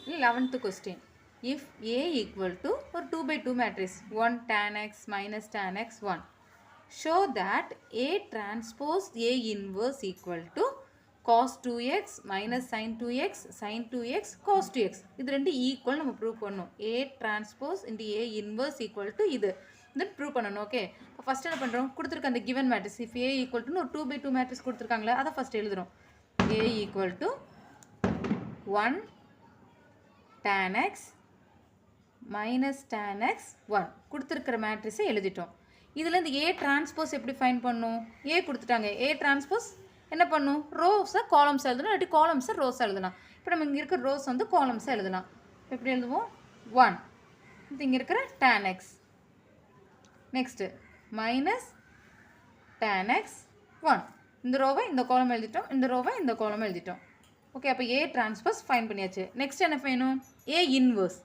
11th question. If A equal to or 2 by 2 matrix 1 tan x minus tan x 1, show that A transpose A inverse equal to cos 2x minus sin 2x sin 2x cos 2x. இது ரெண்டு equal நம்ம prove பண்ணணும். A transpose into A inverse equal to இது prove பண்ணணும். Okay, இப்போ first என்ன பண்ணுறோம், கொடுத்துருக்க அந்த given matrix if A equal to ஒரு 2 by 2 மேட்ரிக்ஸ் கொடுத்துருக்காங்களே அதை ஃபஸ்ட் எழுதுகிறோம். A equal to 1 tan x minus tan x 1 கொடுத்துருக்கிற மேட்ரிக்ஸை எழுதிட்டோம். இதில் இந்த A டிரான்ஸ்போஸ் எப்படி ஃபைன் பண்ணும்? A கொடுத்துட்டாங்க. A டிரான்ஸ்போஸ் என்ன பண்ணும்? ரோஸை காலம்ஸ் எழுதணும், இல்லாட்டி காலம்ஸை ரோஸ் எழுதலாம். இப்போ நம்ம இங்கே இருக்கிற ரோஸ் வந்து காலம்ஸை எழுதலாம். எப்படி எழுதுவோம்? 1 இது இங்கே இருக்கிற tan x next minus tan x 1 இந்த ரோவை இந்த காலம் எழுதிட்டோம், இந்த ரோவை இந்த காலம் எழுதிட்டோம். ஓகே, அப்போ A டிரான்ஸ்போஸ் ஃபைன் பண்ணியாச்சு. நெக்ஸ்ட் என்ன வேணும்? A inverse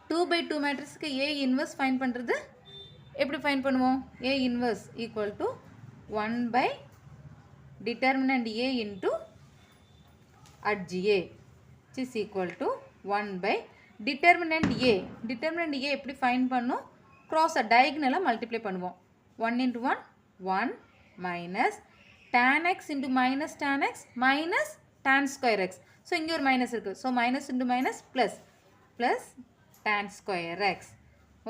2 by 2 மேட்ரிக்ஸ்க்கு A inverse find பண்ணுறது எப்படி ஃபைன் பண்ணுவோம்? A inverse equal to 1 by determinant A into adj A which is equal to 1 by determinant A. determinant A எப்படி fine பண்ணும்? க்ராஸை டயக்னலாக multiply பண்ணுவோம். 1 into 1 1 minus tan x into minus tan x minus tan square x. So இங்கே ஒரு minus இருக்குது. So minus into minus plus plus tan square x.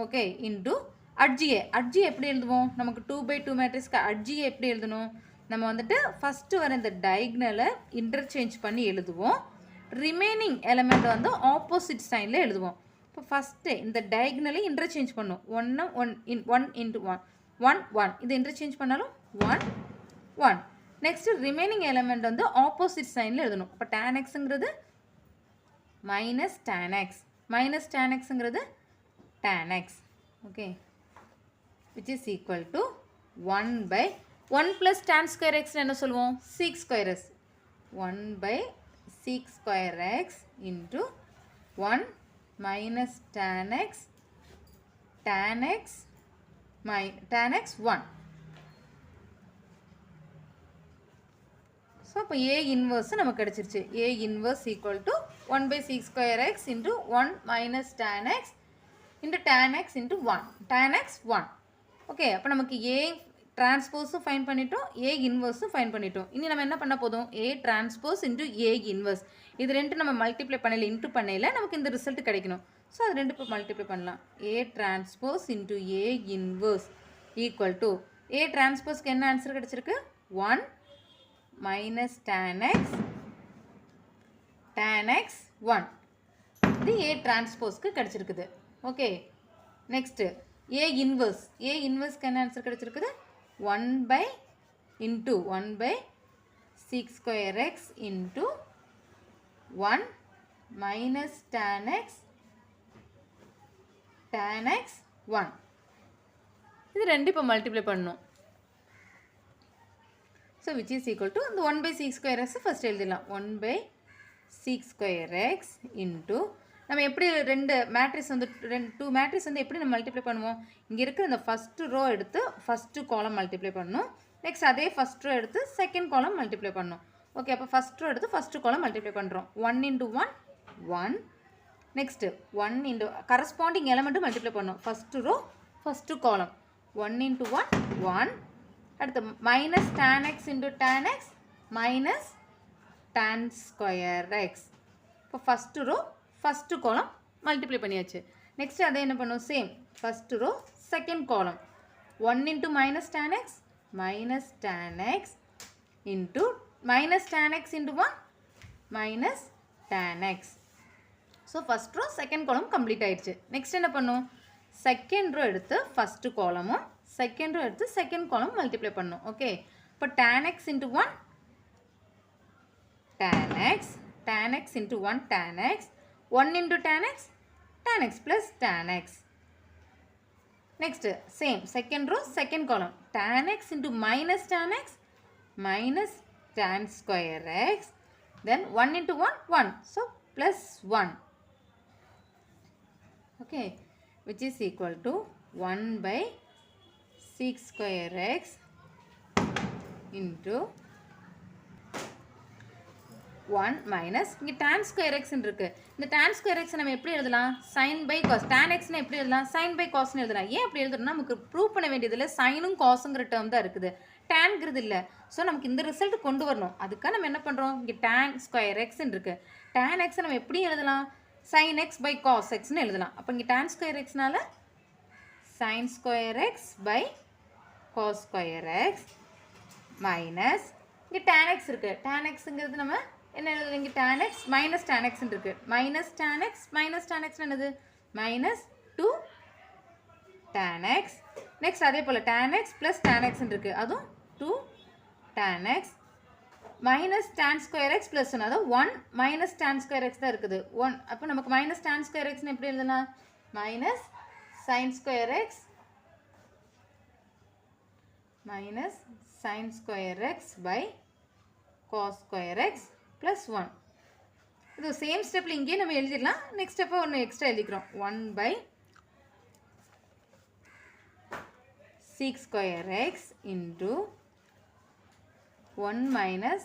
Okay, into adj. adj எப்படி எழுதுவோம்? நமக்கு 2 by 2 மேட்ரிக்ஸ்க்கு adj எப்படி எழுதணும்? நம்ம வந்துட்டு ஃபஸ்ட்டு வர இந்த டயக்னலை இன்டர்சேஞ்ச் பண்ணி எழுதுவோம். ரிமைனிங் எலமெண்ட் வந்து ஆப்போசிட் சைனில் எழுதுவோம். இப்போ ஃபஸ்ட்டு இந்த டயக்னலை இன்டர்சேஞ்ச் பண்ணும். 1 into 1 1 இது இன்டர்சேஞ்ச் பண்ணாலும் 1 1. நெக்ஸ்ட்டு ரிமைனிங் எலமெண்ட் வந்து ஆப்போசிட் சைனில் எழுதணும். அப்போ tan xங்கிறது minus tan x minus tan xங்கிறது tan x. Okay, which is equal to 1 by 1 plus tan square x என்ன சொல்லுவோம்? 6 square x. 1 by 6 square x into 1 minus tan x tan x 1. So இப்போ A inverse நமக்கு கிடச்சிருச்சு. A inverse equal to 1 by 6 square x into 1 minus tan x into tan x into 1 tan x 1. Okay, அப்போ நமக்கு A டிரான்ஸ்போஸும் fine பண்ணிட்டோம், A இன்வர்ஸும் fine பண்ணிட்டோம். இனி நம்ம என்ன பண்ண போதும்? A transpose into A inverse இது ரெண்டு நம்ம மல்டிப்ளை பண்ணல, இன்ட்டு பண்ணல, நமக்கு இந்த ரிசல்ட் கிடைக்கணும். ஸோ அது ரெண்டு இப்போ மல்டிப்ளை பண்ணலாம். A transpose into A inverse equal to A டிரான்ஸ்போஸ்க்கு என்ன ஆன்சர் கிடச்சிருக்கு? 1 minus tan x 1 இது A டிரான்ஸ்போஸ்க்கு கிடச்சிருக்குது. ஓகே, நெக்ஸ்ட்டு A இன்வர்ஸ்க்கு என்ன ஆன்சர் கிடச்சிருக்குது? 1 by into 1 by 6 square x into 1 minus tan x 1 இது ரெண்டு இப்போ மல்டிப்ளை பண்ணணும். So which is equal to இந்த 1 by 6 square x ஃபஸ்ட் எழுதிடலாம். 1 by 6 square x into நம்ம எப்படி ரெண்டு மேட்ரிக்ஸ் வந்து 2 மேட்ரிக்ஸ் வந்து எப்படி நம்ம மல்டிப்ளை பண்ணுவோம்? இங்கே இருக்கிற இந்த ஃபஸ்ட்டு ரோ எடுத்து ஃபஸ்ட்டு காலம் மல்டிப்ளை பண்ணணும். நெக்ஸ்ட் அதே ஃபஸ்ட் ரோ எடுத்து செகண்ட் காலம் மல்டிப்ளை பண்ணணும். ஓகே, அப்போ ஃபஸ்ட் ரோ எடுத்து ஃபஸ்ட்டு காலம் மல்டிப்ளை பண்ணுறோம். 1 into 1 1 next 1 into corresponding element multiply பண்ணணும். First row first column 1 into 1 1 அடுத்து minus tan x into tan x minus tan square x. இப்போ first row first column multiply பண்ணியாச்சு. Next அதை என்ன பண்ணுவோம்? Same first row second காலம் 1 into minus tan x minus tan x into minus tan x into 1 minus tan x. So first row second column complete ஆயிடுச்சு. Next என்ன பண்ணும்? Second row எடுத்து first காலமும் செகண்ட் ரோ எடுத்து second column multiply பண்ணும். Okay, இப்போ tan x into 1 tan x into 1 tan x 1 into tan x plus tan x. Next same second row second column tan x into minus tan x minus tan square x, then 1 into 1 1, so plus 1. Okay, which is equal to 1 by 6 square x into 1 minus இங்கே tan square எக்ஸ்ன்னு இருக்குது. இந்த tan square X நம்ம எப்படி எழுதலாம்? Sign by cos. tan எக்ஸ்னு எப்படி எழுதலாம்? சைன் பை காஸ்ன்னு எழுதலாம். ஏன் அப்படி எழுதுறோம்னா நமக்கு ப்ரூவ் பண்ண வேண்டியதில்லை, சைனும் காசுங்கிற டேர்ம் தான் இருக்குது, டேன்ங்கிறது இல்லை. ஸோ நமக்கு இந்த ரிசல்ட் கொண்டு வரணும். அதுக்காக நம்ம என்ன பண்ணுறோம்? இங்கே tan ஸ்கொயர் எக்ஸ்ன்னு இருக்குது. tan எக்ஸை நம்ம எப்படி எழுதலாம்? sin x by cos xன்னு எழுதலாம். அப்போ இங்கே tan ஸ்கொயர் எக்ஸ்னால sin square x by cos square x minus இங்கே tan x இருக்குது. tan xங்கிறது நம்ம என்ன எழுதுறது? இங்கே tan x மைனஸ் tan xன்னு இருக்குது. மைனஸ் tan x என்னது? Minus 2 tan x. நெக்ஸ்ட் அதே போல் tan x ப்ளஸ் tan xன்னு இருக்குது, அதுவும் 2 tan x minus tan square x plus 1, அதாவது 1 மைனஸ் tan ஸ்கொயர் எக்ஸ் தான் இருக்குது 1. அப்போ நமக்கு மைனஸ் tan ஸ்கொயர் எக்ஸ்னு எப்படி எழுதலாம்? Minus sine square x minus sin square x by cos square x plus 1. இது சேம் ஸ்டெப்பில் இங்கே நம்ம எழுதிடலாம். நெக்ஸ்ட் ஸ்டெப்பை ஒன்று எக்ஸ்ட்ரா எழுதிக்கிறோம். 1 by sec square x into 1 minus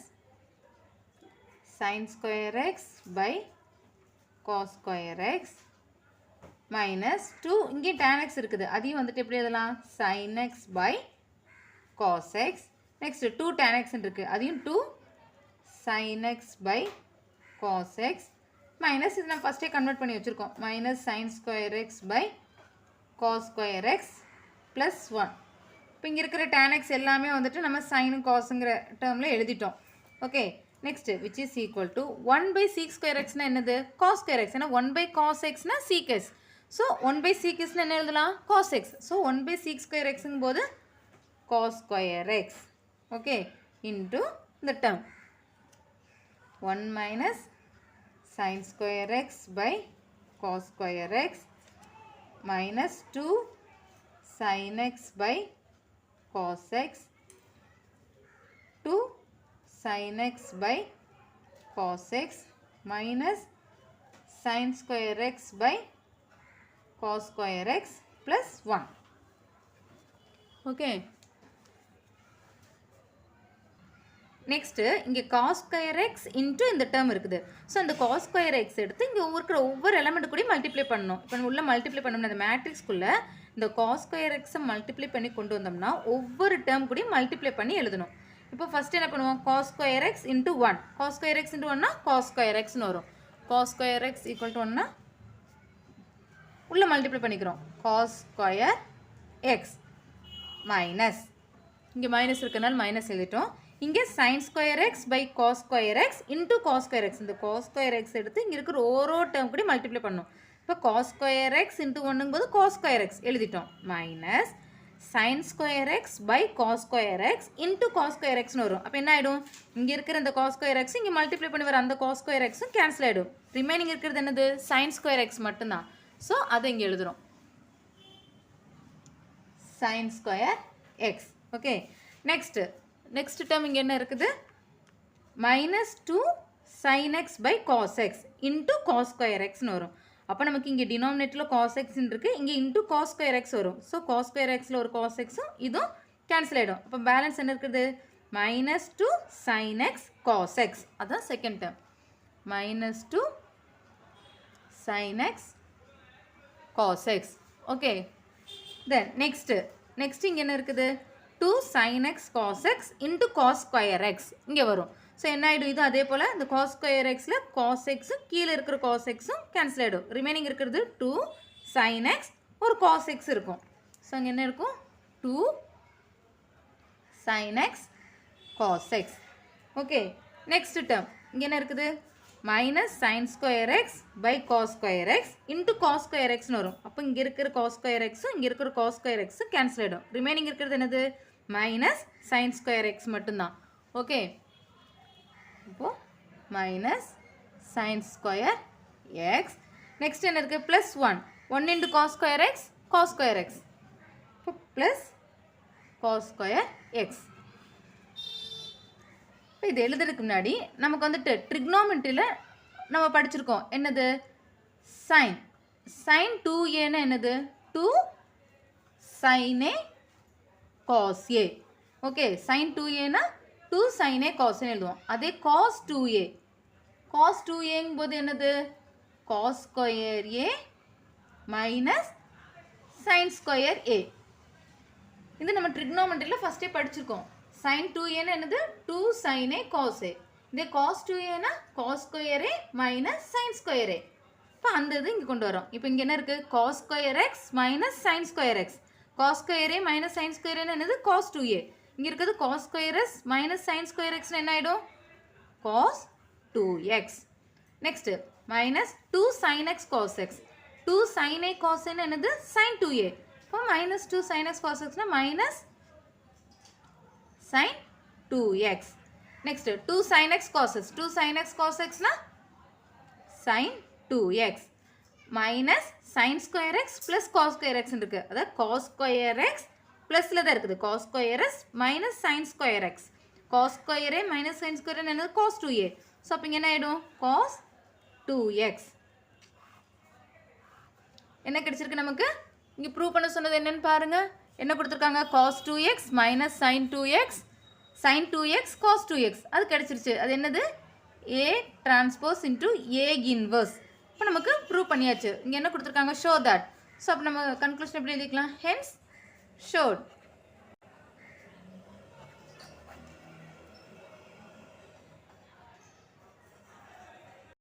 sin square x by cos square x minus 2 இங்கே tan x இருக்குது, அதையும் வந்துட்டு எப்படி எழுதலாம்? sin x by cos x. next 2 tan x இருக்குது, அதையும் 2 sin x by cos x minus இது நம்ம ஃபஸ்ட்டே கன்வெர்ட் பண்ணி வச்சுருக்கோம், minus sin square x by cos square x plus 1. இப்போ இங்கே இருக்கிற tan x எல்லாமே வந்துட்டு நம்ம sin cosங்கிற டேர்மில் எழுதிட்டோம். Okay, next which is equal to 1 by sec square x என்னது? cos square x. ஏன்னா 1 by cos x sec x. So 1 by sec x என்ன எழுதலாம்? cos x. So 1 by sec square x போது cos square x, okay, into the term 1 minus sin square x by cos square x minus 2 sin x by cos x 2 sin x by cos x minus sin square x by cos square x plus 1. okay, next இங்கே cos square x into இந்த term இருக்குது. So அந்த cos square x எடுத்து இங்கே இருக்கிற ஒவ்வொரு element கூட multiply பண்ணணும். இப்போ உள்ள மல்டிப்ளை பண்ணோம்னா அந்த மேட்ரிக்ஸ்குள்ளே இந்த cos square x மல்டிப்ளை பண்ணி கொண்டு வந்தோம்னா ஒவ்வொரு டேர்ம் கூட மல்டிப்ளை பண்ணி எழுதணும். இப்போ ஃபஸ்ட்டு என்ன பண்ணுவோம்? cos square x into 1. cos square x into 1னா cos square xன்னு வரும். cos square x equal to 1னா உள்ளே மல்டிப்ளை பண்ணிக்கிறோம். cos square x மைனஸ் இங்கே மைனஸ் இருக்கிறனால மைனஸ் எழுதிட்டோம். இங்கே sin square x by cos square x into cos square x. இந்த cos square x எடுத்து இங்கே இருக்கிற ஓரோ டேர்ம் கூட மல்டிப்ளை பண்ணணும். இப்போ cos square x into 1 போது cos square x எழுதிட்டோம். Minus sin square x by cos square x into cos square xன்னு வரும். அப்போ என்ன ஆகிடும்? இங்கே இருக்கிற இந்த cos square x இங்கே மல்டிப்ளை பண்ணி வர அந்த cos square xம் கேன்சல் ஆகிடும். ரிமைனிங் இருக்கிறது என்னது? sin square x மட்டும்தான். ஸோ அதை இங்கே எழுதுகிறோம், sin square x. Okay, next term இங்கே என்ன இருக்குது? Minus 2 sin x by cos x into cos square xன்னு வரும். அப்போ நமக்கு இங்கே டினாமினேட்டரில் cos xன்னு இருக்குது, இங்கே இன்ட்டு cos square x வரும். ஸோ cos square xயில் ஒரு cos xம் இதுவும் கேன்சல் ஆகிடும். அப்போ பேலன்ஸ் என்ன இருக்குது? Minus 2 sin x cos x. அதுதான் second term. Minus 2 sin x cos x. Okay, then next இங்கே என்ன இருக்குது? 2 sin x cos x into cos square x இங்கே வரும். ஸோ என்ன ஆகிடும்? இது அதே போல் இந்த cos square xயில் cos xம் கீழே இருக்கிற cos xம் கேன்சல் ஆகிடும். ரிமைனிங் இருக்கிறது 2 sin x ஒரு cos x இருக்கும். ஸோ இங்கே என்ன இருக்கும்? 2 sin x cos x. Okay, next term இங்கே என்ன இருக்குது? Minus sin square x by cos square x into cos square xன்னு வரும். அப்போ இங்கே இருக்கிற cos square xம் இங்கே இருக்கிற cos square xம் கேன்சல் ஆகிடும். ரிமைனிங் இருக்கிறது என்னது? மைனஸ் sin square x மட்டும்தான். ஓகே, இப்போ minus sin square x. Next என்ன இருக்குது? Plus 1 into cos square x cos square x. இப்போ ப்ளஸ் cos square x. இப்போ இது எழுதுறதுக்கு முன்னாடி நமக்கு வந்துட்டு ட்ரிக்னோமெட்ரியில் நம்ம படிச்சிருக்கோம். என்னது? sin 2a என்னது? 2 sin a cos a. Okay, sin 2a னா 2 sin a cos a எழுதுவோம். அதே cos 2a cos 2a போது என்னது cos square a minus sin square a. இது நம்ம trigonometryல ஃபர்ஸ்டே படிச்சிருக்கோம். sin 2a னா என்னது 2 sin a cos a. இதே cos 2a னா cos square a minus sin square a. இப்போ அந்த இது இங்க கொண்டு வரோம். இப்போ இங்க என்ன இருக்கு cos square x minus sin square x. cos square a minus sin square a னா என்னது cos 2a. இங்க இருக்குது cos square s minus sin square x னா என்ன ஆயிடும் cos 2x. next minus 2 sin x cos x. 2 sin a cos a னா என்னது sin 2a. இப்போ minus 2 sin x cos x னா minus sin 2x. next 2 sin x cos x. 2 sin x cos x னா sin 2x minus sin square x plus cos square x இருக்கு. அதாவது cos square x plusல தான் இருக்குது. cos square s minus sin square x. cos square a minus sin square a என்னது cos 2a. So அப்போ இங்கே என்ன ஆகிடும் cos 2x. என்ன கிடைச்சிருக்கு நமக்கு இங்கே ப்ரூவ் பண்ண சொன்னது என்னன்னு பாருங்க. என்ன கொடுத்துருக்காங்க cos 2x minus sin 2x sin 2x cos 2x அது கிடைச்சிருச்சு. அது என்னது a transpose into a inverse. இப்போ நமக்கு ப்ரூவ் பண்ணியாச்சு. இங்கே என்ன கொடுத்துருக்காங்க show that. ஸோ அப்போ நம்ம கன்க்ளூஷன் எப்படி எழுதிக்கலாம் hence showed.